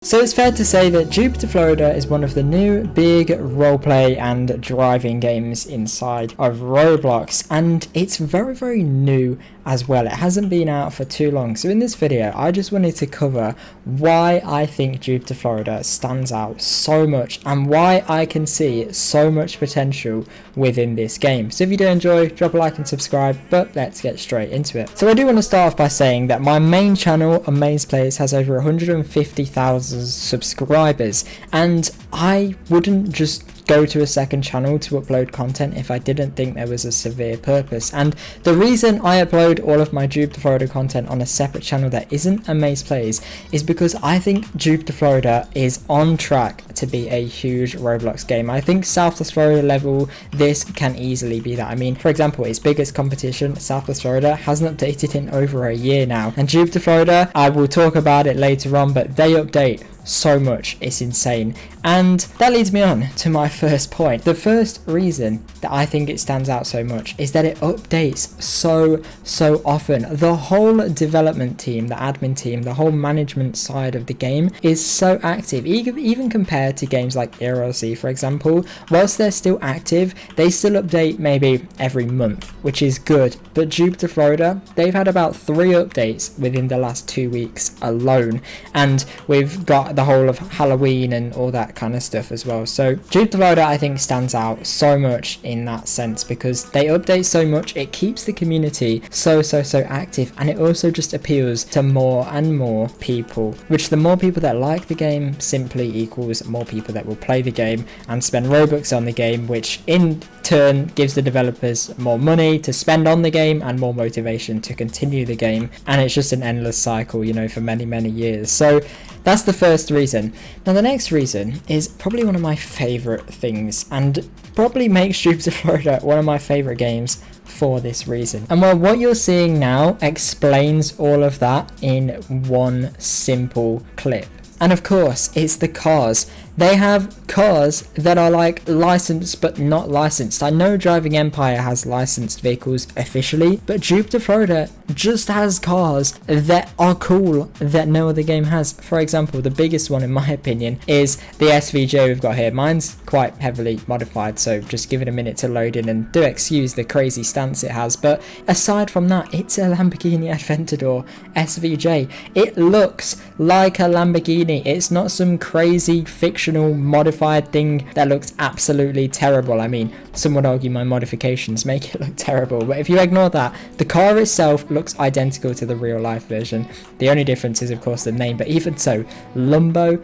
So it's fair to say that Jupiter Florida is one of the new big roleplay and driving games inside of Roblox, and it's very new as well. It hasn't been out for too long, so in this video I just wanted to cover why I think Jupiter Florida stands out so much and why I can see so much potential within this game. So if you do enjoy, drop a like and subscribe, but let's get straight into it. So I do want to start off by saying that my main channel, Amaze Plays, has over 150,000 subscribers, and I wouldn't just go to a second channel to upload content if I didn't think there was a severe purpose. And the reason I upload all of my Jupiter Florida content on a separate channel that isn't Amaze Plays is because I think Jupiter Florida is on track to be a huge Roblox game. I think Southwest Florida level, this can easily be that. I mean, for example, its biggest competition, Southwest Florida, hasn't updated in over a year now, and Jupiter Florida, I will talk about it later on, but they update so much, it's insane. And that leads me on to my first point. The first reason that I think it stands out so much is that it updates so often. The whole development team, the admin team, the whole management side of the game is so active, even compared to games like ERLC, for example. Whilst they're still active, they still update maybe every month, which is good. But Jupiter Florida, they've had about 3 updates within the last 2 weeks alone, and we've got the whole of Halloween and all that kind of stuff as well. So Jupiter Florida, I think, stands out so much in that sense because they update so much. It keeps the community so active, and it also just appeals to more and more people, which the more people that like the game simply equals more people that will play the game and spend Robux on the game, which in turn gives the developers more money to spend on the game and more motivation to continue the game, and it's just an endless cycle, you know, for many years. So that's the first reason. Now the next reason is probably one of my favorite things, and probably makes Jupiter Florida one of my favorite games for this reason. And well, what you're seeing now explains all of that in one simple clip. And of course, it's the cars. They have cars that are like licensed but not licensed. I know Driving Empire has licensed vehicles officially, but Jupiter Florida just has cars that are cool that no other game has. For example, the biggest one in my opinion is the SVJ we've got here. Mine's quite heavily modified, so just give it a minute to load in, and do excuse the crazy stance it has. But aside from that, it's a Lamborghini Aventador SVJ. It looks like a Lamborghini. It's not some crazy fictional modified thing that looks absolutely terrible. I mean, some would argue my modifications make it look terrible, but if you ignore that, the car itself looks identical to the real life version. The only difference is of course the name, but even so, Lambo,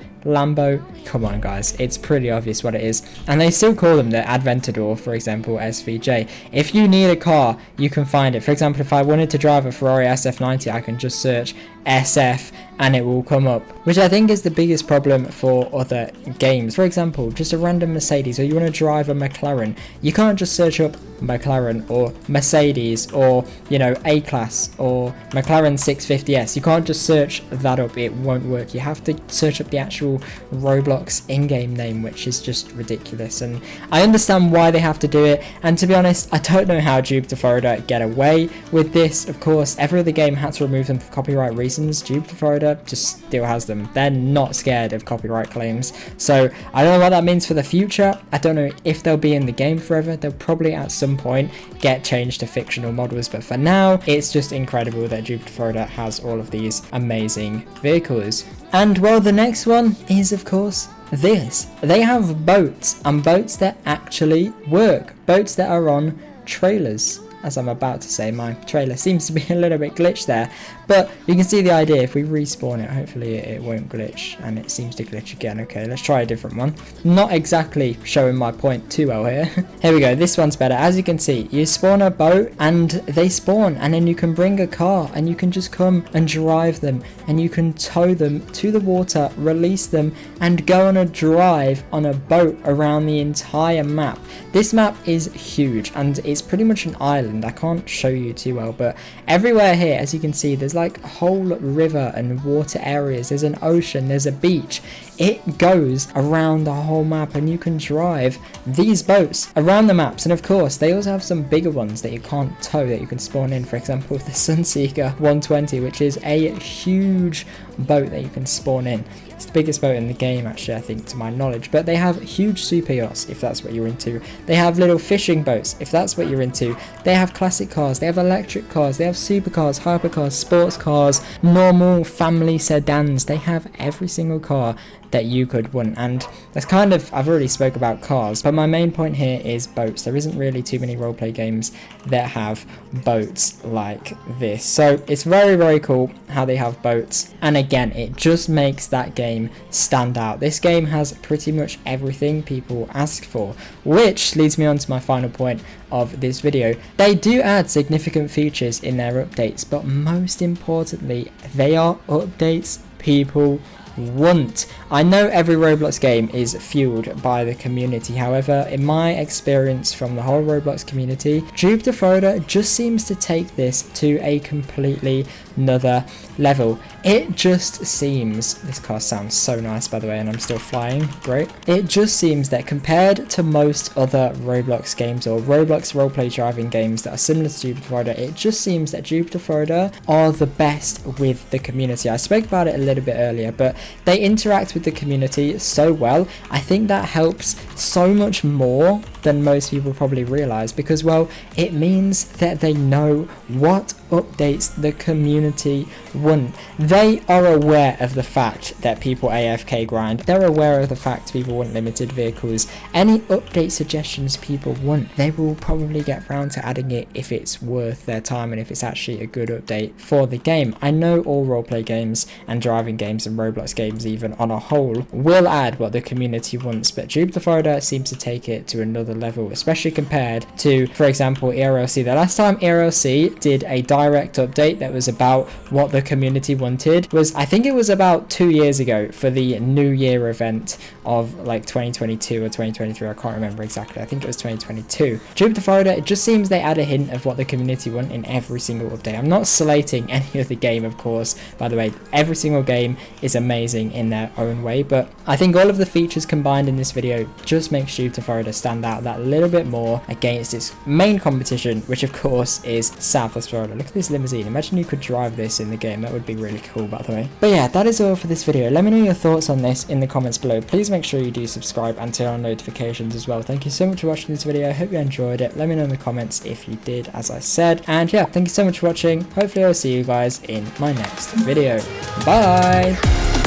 come on guys, it's pretty obvious what it is. And they still call them the Aventador, for example, SVJ. If you need a car, you can find it. For example, if I wanted to drive a Ferrari SF90, I can just search SF and it will come up, which I think is the biggest problem for other games. For example, just a random Mercedes, or you want to drive a McLaren, you can't just search up McLaren or Mercedes or, you know, A-Class or McLaren 650S. You can't just search that up, it won't work. You have to search up the actual Roblox in-game name, which is just ridiculous. And I understand why they have to do it, and to be honest, I don't know how Jupiter Florida get away with this. Of course, every other game had to remove them for copyright reasons. Jupiter Florida just still has them. They're not scared of copyright claims, so I don't know what that means for the future. I don't know if they'll be in the game forever. They'll probably at some point get changed to fictional models, but for now it's just incredible that Jupiter Florida has all of these amazing vehicles. And well, the next one is of course this. They have boats, and boats that actually work, boats that are on trailers. As I'm about to say, my trailer seems to be a little bit glitched there, but you can see the idea. If we respawn it, hopefully it won't glitch, and it seems to glitch again. Okay, let's try a different one. Not exactly showing my point too well here. Here we go, this one's better. As you can see, you spawn a boat and they spawn, and then you can bring a car and you can just come and drive them, and you can tow them to the water, release them, and go on a drive on a boat around the entire map. This map is huge, and it's pretty much an island. I can't show you too well, but everywhere here, as you can see, there's like whole river and water areas. There's an ocean, there's a beach. It goes around the whole map, and you can drive these boats around the maps. And of course, they also have some bigger ones that you can't tow that you can spawn in. For example, the Sunseeker 120, which is a huge boat that you can spawn in. It's the biggest boat in the game, actually, I think, to my knowledge. But they have huge super yachts, if that's what you're into. They have little fishing boats, if that's what you're into. They have classic cars, they have electric cars, they have supercars, hypercars, sports cars, normal family sedans. They have every single car that you could want. And that's kind of, I've already spoke about cars, but my main point here is boats. There isn't really too many roleplay games that have boats like this, so it's very, very cool how they have boats. And again, it just makes that game stand out. This game has pretty much everything people ask for, which leads me on to my final point of this video. They do add significant features in their updates, but most importantly, they are updates people want. I know every Roblox game is fueled by the community. However, in my experience from the whole Roblox community, Jupiter Florida just seems to take this to a completely another level. It just seems, this car sounds so nice by the way, and I'm still flying, great. It just seems that compared to most other Roblox games or Roblox roleplay driving games that are similar to Jupiter Florida, it just seems that Jupiter Florida are the best with the community. I spoke about it a little bit earlier, but they interact with the community so well. I think that helps so much more than most people probably realize, because, well, it means that they know what updates the community want. They are aware of the fact that people AFK grind. They're aware of the fact people want limited vehicles. Any update suggestions people want, they will probably get around to adding it if it's worth their time and if it's actually a good update for the game. I know all roleplay games and driving games and Roblox games even on a whole will add what the community wants, but Jupiter Florida seems to take it to another level, especially compared to, for example, ERLC. The last time ERLC did a direct update that was about what the community wanted was, I think it was about 2 years ago for the New Year event of like 2022 or 2023, I can't remember exactly, I think it was 2022. Jupiter Florida, it just seems they add a hint of what the community want in every single update. I'm not slating any of the game, of course, by the way, every single game is amazing in their own way, but I think all of the features combined in this video just makes Jupiter Florida stand out that little bit more against its main competition, which of course is Southwest Florida. Look at this limousine, imagine you could drive this in the game, that would be really cool by the way. But yeah, that is all for this video. Let me know your thoughts on this in the comments below. Please make sure you do subscribe and turn on notifications as well. Thank you so much for watching this video, I hope you enjoyed it. Let me know in the comments if you did, as I said, and yeah, thank you so much for watching. Hopefully I'll see you guys in my next video. Bye.